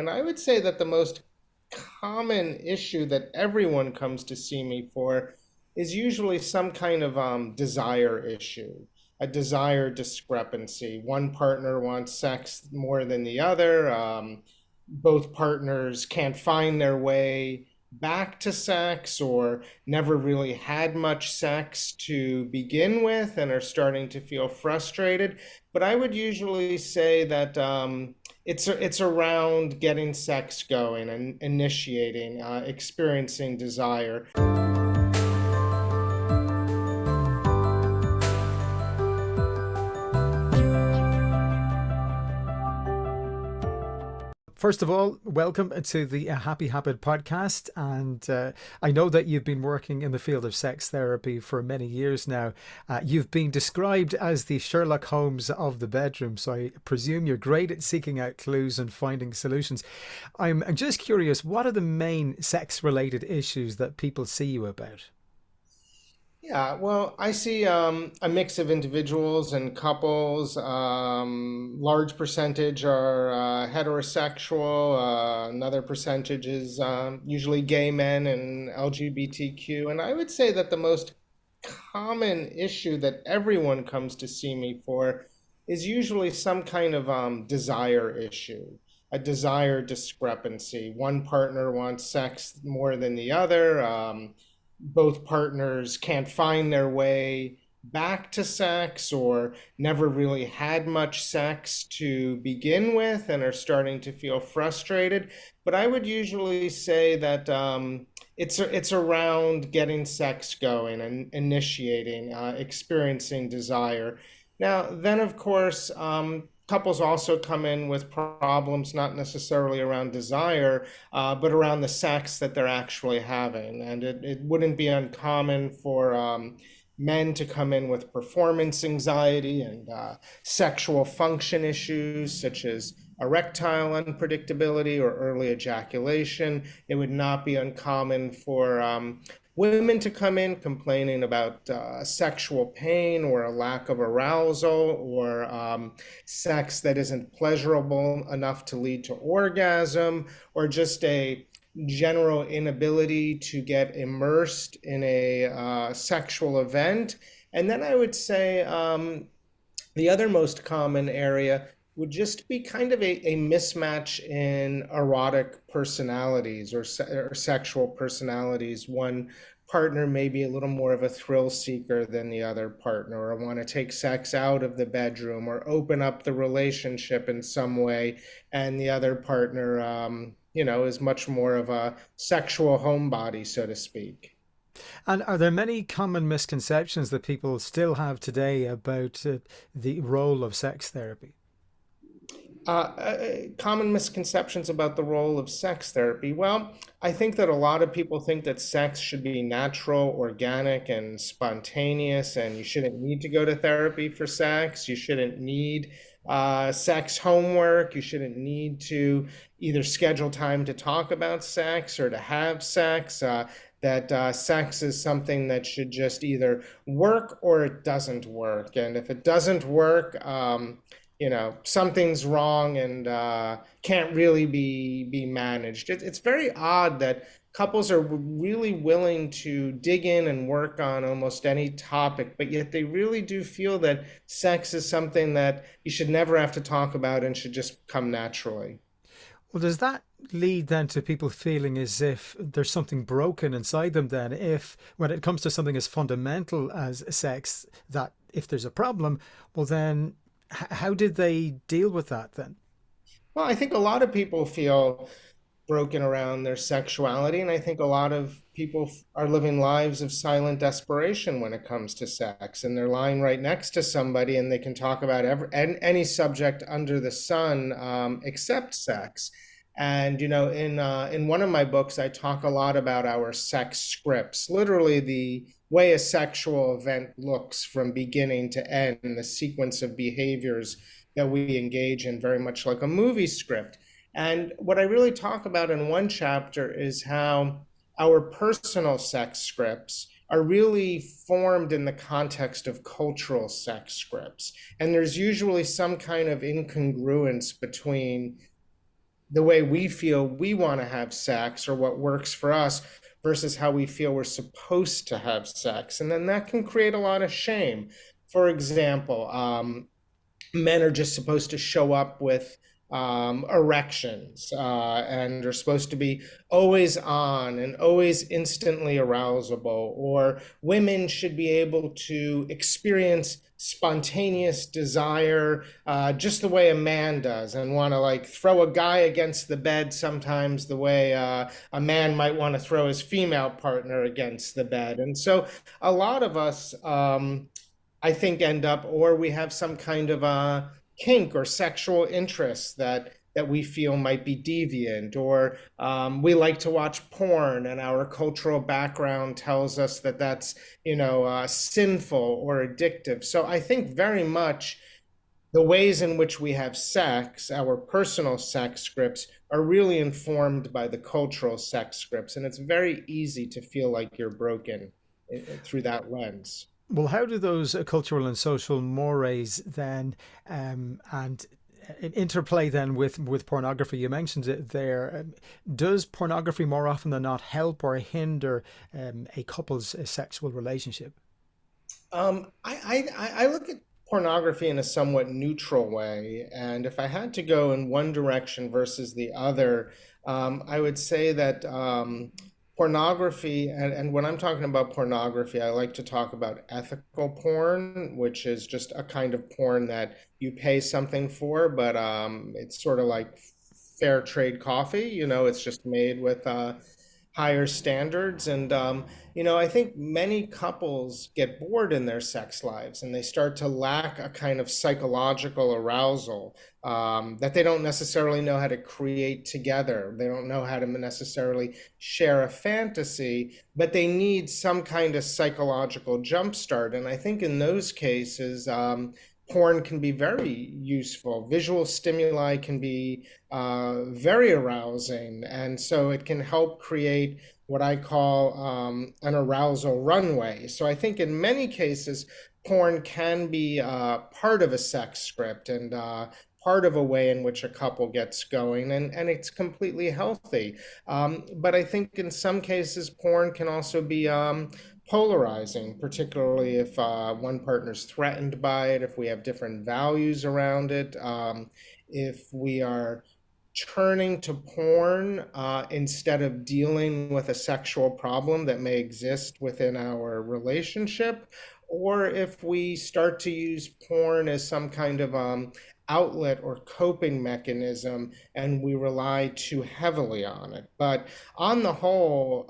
And I would say that the most common issue that everyone comes to see me for is usually some kind of desire issue, a desire discrepancy. One partner wants sex more than the other. Both partners can't find their way back to sex or never really had much sex to begin with and are starting to feel frustrated. But I would usually say that it's around getting sex going and initiating, experiencing desire. First of all, welcome to the Happy Habit podcast. And I know that you've been working in the field of sex therapy for many years now. You've been described as the Sherlock Holmes of the bedroom. So I presume you're great at seeking out clues and finding solutions. I'm just curious, what are the main sex related issues that people see you about? Yeah, well, I see a mix of individuals and couples. Large percentage are heterosexual. Another percentage is usually gay men and LGBTQ. And I would say that the most common issue that everyone comes to see me for is usually some kind of desire issue, a desire discrepancy. One partner wants sex more than the other. Both partners can't find their way back to sex or never really had much sex to begin with and are starting to feel frustrated. But I would usually say that it's around getting sex going and initiating, experiencing desire. Now, then, of course, couples also come in with problems not necessarily around desire, but around the sex that they're actually having. And it wouldn't be uncommon for men to come in with performance anxiety and sexual function issues such as erectile unpredictability or early ejaculation. It would not be uncommon for women to come in complaining about sexual pain or a lack of arousal or sex that isn't pleasurable enough to lead to orgasm, or just a general inability to get immersed in a sexual event. And then I would say the other most common area would just be kind of a mismatch in erotic personalities or sexual personalities. One partner may be a little more of a thrill seeker than the other partner, or want to take sex out of the bedroom or open up the relationship in some way, and the other partner, is much more of a sexual homebody, so to speak. And are there many common misconceptions that people still have today about the role of sex therapy? Common misconceptions about the role of sex therapy. Well, I think that a lot of people think that sex should be natural, organic, and spontaneous, and you shouldn't need to go to therapy for sex. You shouldn't need sex homework. You shouldn't need to either schedule time to talk about sex or to have sex. That sex is something that should just either work or it doesn't work. And if it doesn't work, something's wrong and can't really be managed. It's very odd that couples are really willing to dig in and work on almost any topic, but yet they really do feel that sex is something that you should never have to talk about and should just come naturally. Well, does that lead then to people feeling as if there's something broken inside them then, if when it comes to something as fundamental as sex, that if there's a problem, well then how did they deal with that then? Well, I think a lot of people feel broken around their sexuality, and I think a lot of people are living lives of silent desperation when it comes to sex, and they're lying right next to somebody, and they can talk about any subject under the sun except sex. And in one of my books, I talk a lot about our sex scripts, literally the way a sexual event looks from beginning to end, the sequence of behaviors that we engage in, very much like a movie script. And what I really talk about in one chapter is how our personal sex scripts are really formed in the context of cultural sex scripts. And there's usually some kind of incongruence between the way we feel we want to have sex or what works for us versus how we feel we're supposed to have sex. And then that can create a lot of shame. For example, men are just supposed to show up with erections and are supposed to be always on and always instantly arousable, or women should be able to experience spontaneous desire just the way a man does and want to like throw a guy against the bed sometimes the way a man might want to throw his female partner against the bed. And so a lot of us I think end up, or we have some kind of a kink or sexual interest that we feel might be deviant, or we like to watch porn, and our cultural background tells us that that's sinful or addictive. So I think very much the ways in which we have sex, our personal sex scripts, are really informed by the cultural sex scripts, and it's very easy to feel like you're broken through that lens. Well, how do those cultural and social mores then and interplay then with pornography? You mentioned it there. Does pornography more often than not help or hinder a couple's sexual relationship? I look at pornography in a somewhat neutral way, and if I had to go in one direction versus the other, I would say that pornography, and when I'm talking about pornography, I like to talk about ethical porn, which is just a kind of porn that you pay something for, but it's sort of like fair trade coffee. It's just made with higher standards. And, I think many couples get bored in their sex lives and they start to lack a kind of psychological arousal that they don't necessarily know how to create together. They don't know how to necessarily share a fantasy, but they need some kind of psychological jumpstart. And I think in those cases, porn can be very useful. Visual stimuli can be very arousing. And so it can help create what I call an arousal runway. So I think in many cases, porn can be part of a sex script and part of a way in which a couple gets going, and it's completely healthy. But I think in some cases, porn can also be polarizing, particularly if one partner's threatened by it, if we have different values around it, if we are turning to porn instead of dealing with a sexual problem that may exist within our relationship, or if we start to use porn as some kind of outlet or coping mechanism and we rely too heavily on it. But on the whole,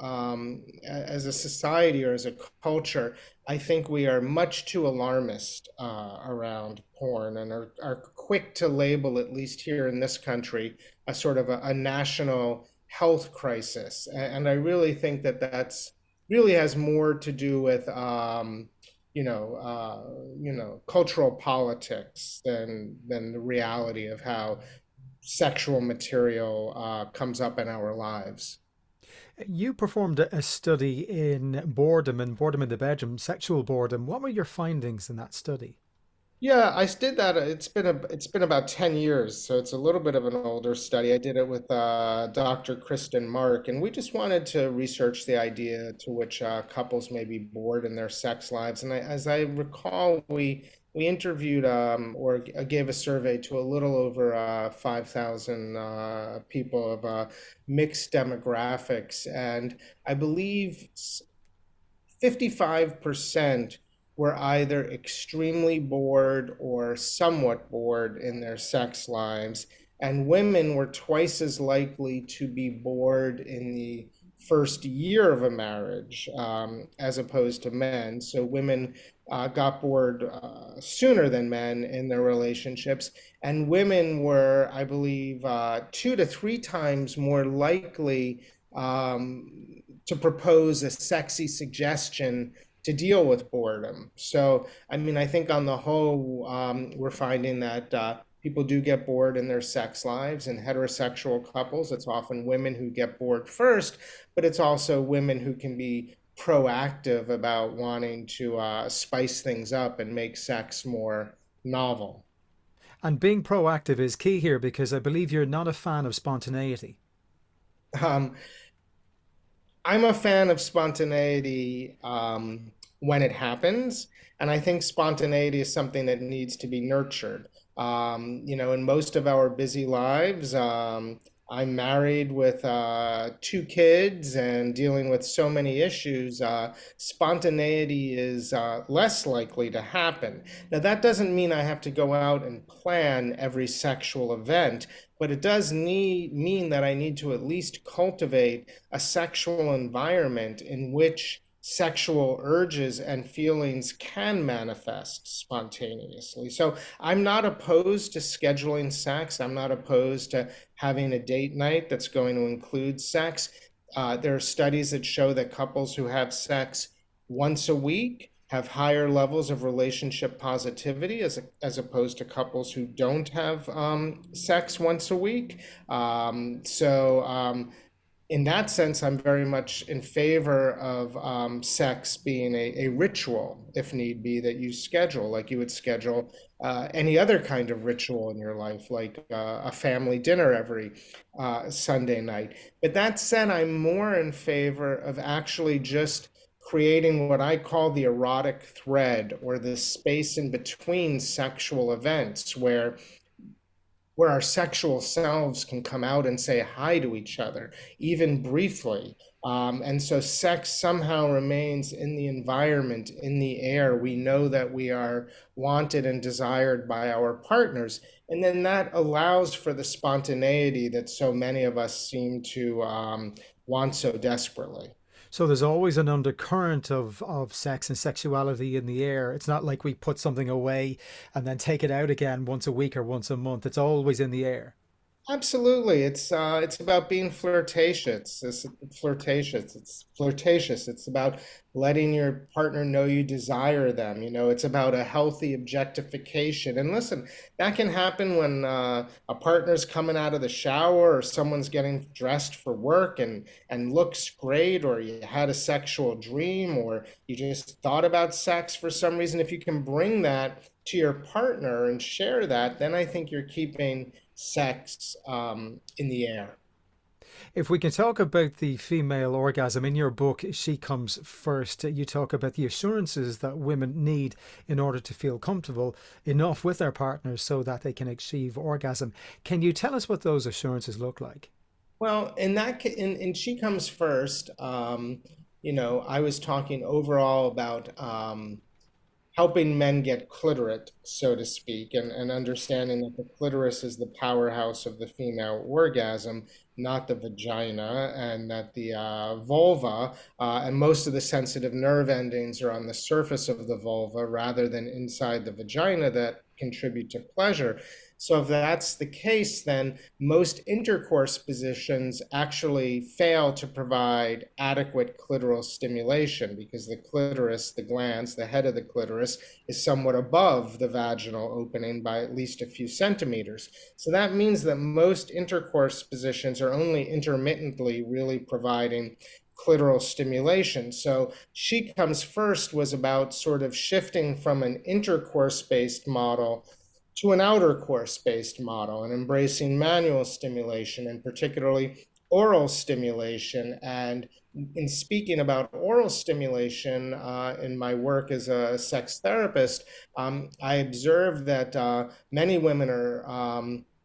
as a society or as a culture, I think we are much too alarmist around porn and are quick to label, at least here in this country, a sort of a national health crisis. And I really think that that's really has more to do with cultural politics than the reality of how sexual material comes up in our lives. You performed a study in boredom and boredom in the bedroom, sexual boredom. What were your findings in that study? Yeah, I did that. It's been about 10 years, so it's a little bit of an older study. I did it with Dr. Kristen Mark, and we just wanted to research the idea to which couples may be bored in their sex lives. And as I recall, we interviewed or gave a survey to a little over 5,000 people of mixed demographics, and I believe 55% were either extremely bored or somewhat bored in their sex lives. And women were twice as likely to be bored in the first year of a marriage as opposed to men. So women got bored sooner than men in their relationships. And women were, I believe, 2 to 3 times more likely to propose a sexy suggestion to deal with boredom. So, I mean, I think on the whole, we're finding that people do get bored in their sex lives. In heterosexual couples, it's often women who get bored first, but it's also women who can be proactive about wanting to spice things up and make sex more novel. And being proactive is key here because I believe you're not a fan of spontaneity. Um, I'm a fan of spontaneity when it happens, and I think spontaneity is something that needs to be nurtured. In most of our busy lives, I'm married with two kids and dealing with so many issues. Spontaneity is less likely to happen. Now, that doesn't mean I have to go out and plan every sexual event, but it does mean that I need to at least cultivate a sexual environment in which sexual urges and feelings can manifest spontaneously. So I'm not opposed to scheduling sex. I'm not opposed to having a date night that's going to include sex. There are studies that show that couples who have sex once a week have higher levels of relationship positivity as opposed to couples who don't have sex once a week. In that sense, I'm very much in favor of sex being a ritual, if need be, that you schedule, like you would schedule any other kind of ritual in your life, like a family dinner every Sunday night. But that said, I'm more in favor of actually just creating what I call the erotic thread or the space in between sexual events where our sexual selves can come out and say hi to each other, even briefly. And so sex somehow remains in the environment, in the air. We know that we are wanted and desired by our partners. And then that allows for the spontaneity that so many of us seem to want so desperately. So there's always an undercurrent of sex and sexuality in the air. It's not like we put something away and then take it out again once a week or once a month. It's always in the air. Absolutely. It's about being flirtatious. It's flirtatious. It's flirtatious. It's about letting your partner know you desire them. It's about a healthy objectification. And listen, that can happen when a partner's coming out of the shower or someone's getting dressed for work and looks great, or you had a sexual dream, or you just thought about sex for some reason. If you can bring that to your partner and share that, then I think you're keeping sex in the air. If we can talk about the female orgasm in your book, She Comes First, you talk about the assurances that women need in order to feel comfortable enough with their partners so that they can achieve orgasm. Can you tell us what those assurances look like? Well, in She Comes First, I was talking overall about helping men get clitorate, so to speak, and understanding that the clitoris is the powerhouse of the female orgasm, not the vagina, and that the vulva and most of the sensitive nerve endings are on the surface of the vulva rather than inside the vagina that contribute to pleasure. So if that's the case, then most intercourse positions actually fail to provide adequate clitoral stimulation because the clitoris, the glans, the head of the clitoris, is somewhat above the vaginal opening by at least a few centimeters. So that means that most intercourse positions are only intermittently really providing clitoral stimulation. So She Comes First was about sort of shifting from an intercourse based model to an outer course based model and embracing manual stimulation and particularly oral stimulation. And in speaking about oral stimulation in my work as a sex therapist, I observed that many women are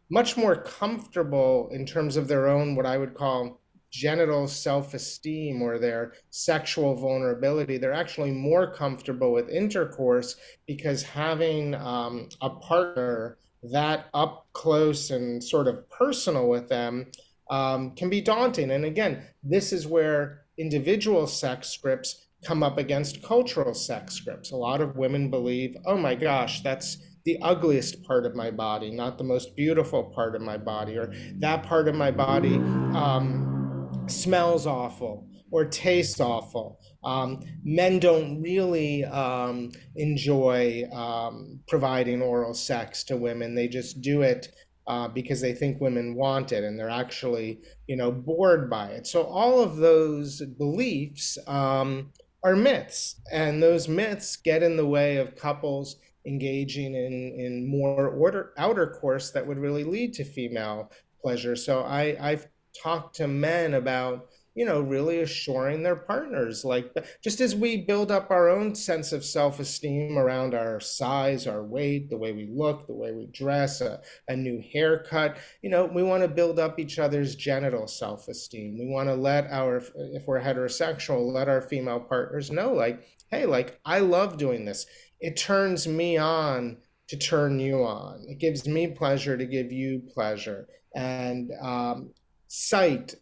much more comfortable in terms of their own, what I would call genital self-esteem or their sexual vulnerability. They're actually more comfortable with intercourse because having a partner that up close and sort of personal with them can be daunting. And again, this is where individual sex scripts come up against cultural sex scripts. A lot of women believe, oh my gosh, that's the ugliest part of my body, not the most beautiful part of my body, or that part of my body smells awful or tastes awful. Men don't really enjoy providing oral sex to women. They just do it because they think women want it, and they're actually, bored by it. So all of those beliefs are myths, and those myths get in the way of couples engaging in more outer course that would really lead to female pleasure. So I've talked to men about, really assuring their partners, like just as we build up our own sense of self-esteem around our size, our weight, the way we look, the way we dress, a new haircut, we want to build up each other's genital self-esteem. We want to let if we're heterosexual, let our female partners know, like, hey, like, I love doing this. It turns me on to turn you on. It gives me pleasure to give you pleasure. And sight,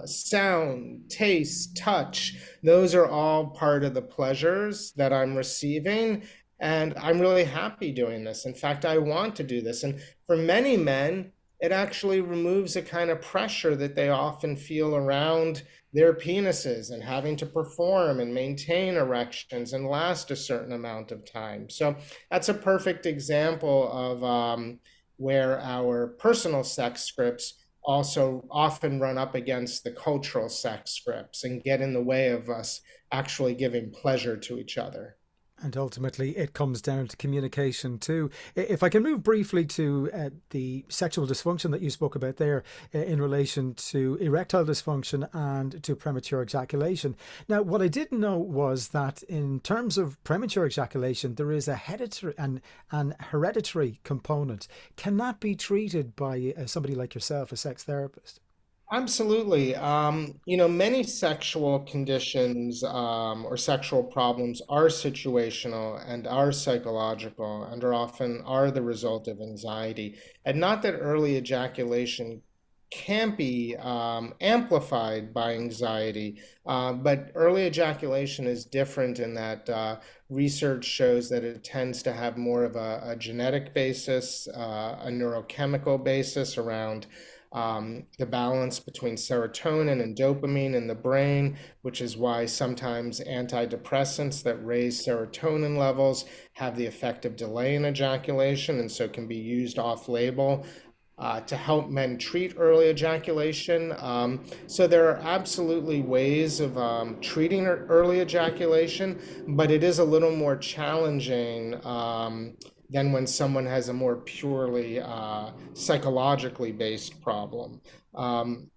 sound, taste, touch, those are all part of the pleasures that I'm receiving. And I'm really happy doing this. In fact, I want to do this. And for many men, it actually removes a kind of pressure that they often feel around their penises and having to perform and maintain erections and last a certain amount of time. So that's a perfect example of where our personal sex scripts also often run up against the cultural sex scripts and get in the way of us actually giving pleasure to each other. And ultimately, it comes down to communication too. If I can move briefly to the sexual dysfunction that you spoke about there in relation to erectile dysfunction and to premature ejaculation. Now, what I didn't know was that in terms of premature ejaculation, there is a hereditary and hereditary component. Can that be treated by somebody like yourself, a sex therapist? Absolutely. Many sexual conditions or sexual problems are situational and are psychological and are often are the result of anxiety. And not that early ejaculation can't be amplified by anxiety, but early ejaculation is different in that research shows that it tends to have more of a genetic basis, a neurochemical basis around the balance between serotonin and dopamine in the brain, which is why sometimes antidepressants that raise serotonin levels have the effect of delaying ejaculation and so can be used off label to help men treat early ejaculation. So there are absolutely ways of treating early ejaculation, but it is a little more challenging than when someone has a more purely psychologically based problem. Um,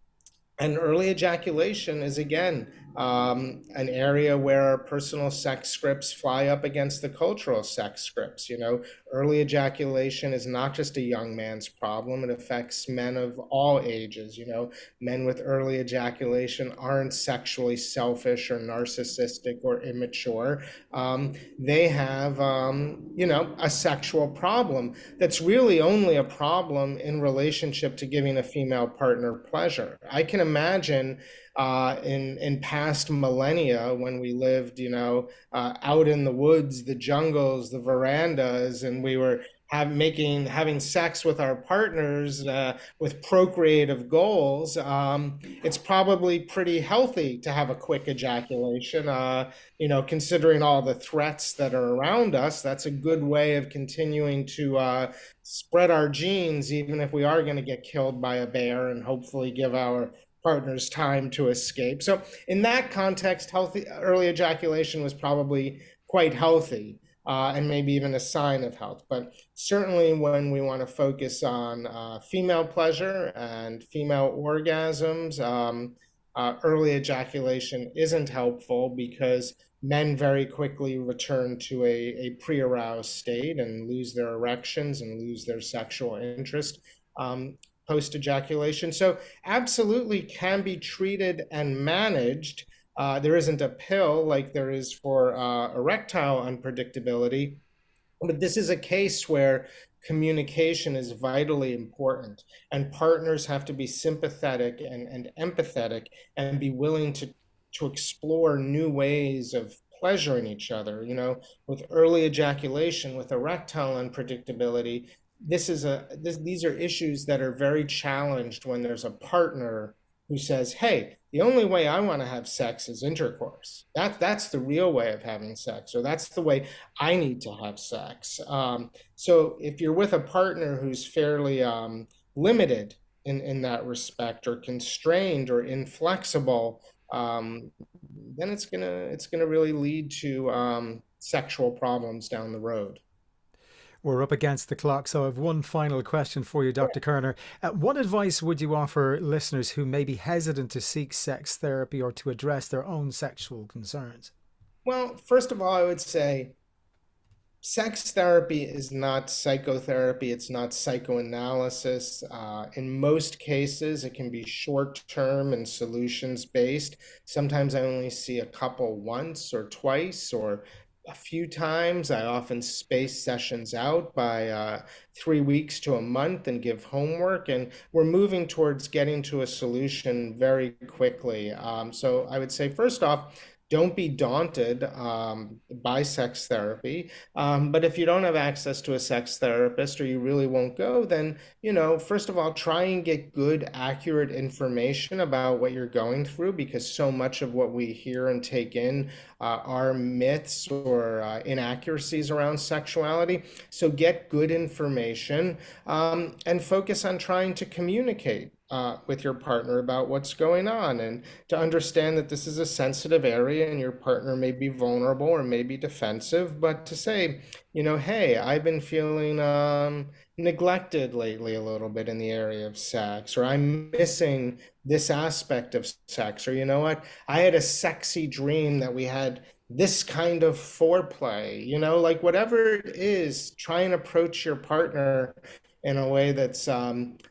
and early ejaculation is again an area where personal sex scripts fly up against the cultural sex scripts. Early ejaculation is not just a young man's problem, it affects men of all ages. Men with early ejaculation aren't sexually selfish or narcissistic or immature. They have, a sexual problem that's really only a problem in relationship to giving a female partner pleasure. I can imagine in past millennia when we lived, out in the woods, the jungles, the verandas, and we were having sex with our partners with procreative goals. It's probably pretty healthy to have a quick ejaculation. Considering all the threats that are around us, that's a good way of continuing to spread our genes, even if we are going to get killed by a bear, and hopefully give our partners time to escape. So, in that context, healthy early ejaculation was probably quite healthy. And maybe even a sign of health. But certainly, when we want to focus on female pleasure and female orgasms, early ejaculation isn't helpful because men very quickly return to a pre-aroused state and lose their erections and lose their sexual interest post ejaculation. So, absolutely can be treated and managed. There isn't a pill like there is for erectile unpredictability, but this is a case where communication is vitally important, and partners have to be sympathetic and empathetic and be willing to explore new ways of pleasuring each other. With early ejaculation, with erectile unpredictability, these are issues that are very challenged when there's a partner who says, "Hey, the only way I want to have sex is intercourse. That's the real way of having sex, or that's the way I need to have sex." So if you're with a partner who's fairly limited in that respect, or constrained or inflexible, then it's gonna really lead to sexual problems down the road. We're up against the clock, so I have one final question for you, Dr. Kerner. What advice would you offer listeners who may be hesitant to seek sex therapy or to address their own sexual concerns? Well, first of all, I would say sex therapy is not psychotherapy, it's not psychoanalysis. In most cases, it can be short term and solutions based. Sometimes I only see a couple once or twice or a few times. I often space sessions out by 3 weeks to a month and give homework. And we're moving towards getting to a solution very quickly. So I would say, first off, don't be daunted by sex therapy. But if you don't have access to a sex therapist or you really won't go, then, first of all, try and get good, accurate information about what you're going through because so much of what we hear and take in are myths or inaccuracies around sexuality. So get good information and focus on trying to communicate. With your partner about what's going on and to understand that this is a sensitive area and your partner may be vulnerable or may be defensive, but to say, hey, I've been feeling neglected lately a little bit in the area of sex, or I'm missing this aspect of sex, or you know what, I had a sexy dream that we had this kind of foreplay, like whatever it is, try and approach your partner in a way that's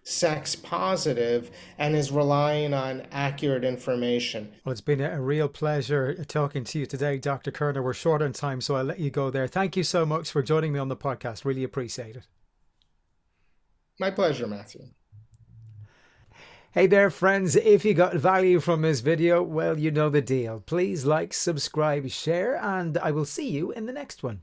sex positive and is relying on accurate information. Well, it's been a real pleasure talking to you today, Dr. Kerner. We're short on time, so I'll let you go there. Thank you so much for joining me on the podcast. Really appreciate it. My pleasure, Matthew. Hey there, friends. If you got value from this video, well, you know the deal. Please like, subscribe, share, and I will see you in the next one.